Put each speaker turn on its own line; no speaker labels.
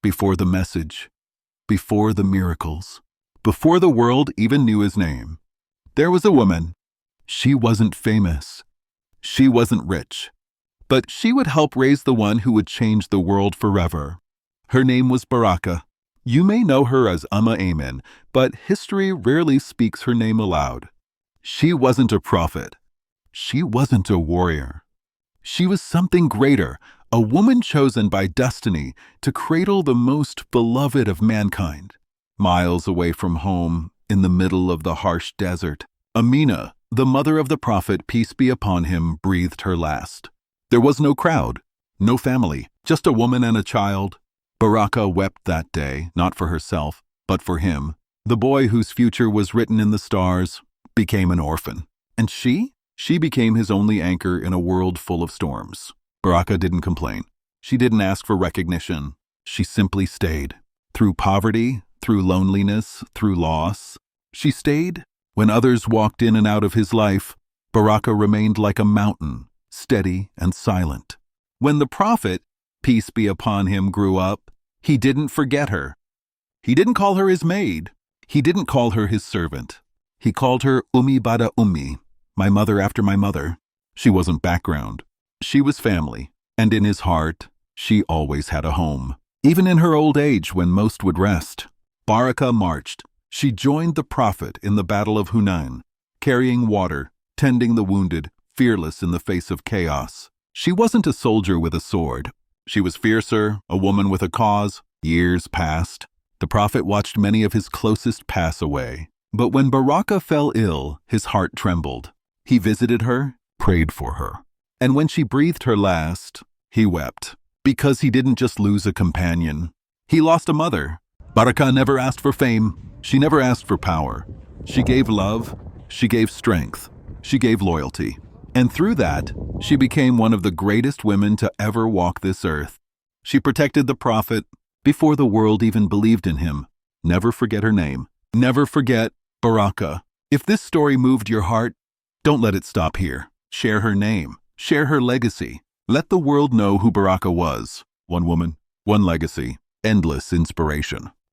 before the message, before the miracles, before the world even knew his name. There was a woman. She wasn't famous. She wasn't rich. But she would help raise the one who would change the world forever. Her name was Barakah. You may know her as Ayman, but history rarely speaks her name aloud. She wasn't a prophet. She wasn't a warrior. She was something greater, a woman chosen by destiny to cradle the most beloved of mankind. Miles away from home, in the middle of the harsh desert, Amina, the mother of the prophet, peace be upon him, breathed her last. There was no crowd, no family, just a woman and a child. Barakah wept that day, not for herself, but for him. The boy whose future was written in the stars became an orphan. And she became his only anchor in a world full of storms. Barakah didn't complain. She didn't ask for recognition. She simply stayed. Through poverty, through loneliness, through loss. She stayed. When others walked in and out of his life, Barakah remained like a mountain, steady and silent. When the prophet, peace be upon him, grew up, he didn't forget her. He didn't call her his maid. He didn't call her his servant. He called her Ummi bada Ummi, my mother after my mother. She wasn't background. She was family, and in his heart, she always had a home. Even in her old age, when most would rest, Barakah marched. She joined the prophet in the Battle of Hunain, carrying water, tending the wounded, fearless in the face of chaos. She wasn't a soldier with a sword. She was fiercer, a woman with a cause. Years passed. The prophet watched many of his closest pass away. But when Barakah fell ill, his heart trembled. He visited her, prayed for her. And when she breathed her last, he wept. Because he didn't just lose a companion. He lost a mother. Barakah never asked for fame. She never asked for power. She gave love. She gave strength. She gave loyalty. And through that, she became one of the greatest women to ever walk this earth. She protected the prophet before the world even believed in him. Never forget her name. Never forget Barakah. If this story moved your heart, don't let it stop here. Share her name. Share her legacy. Let the world know who Barakah was. One woman, one legacy, endless inspiration.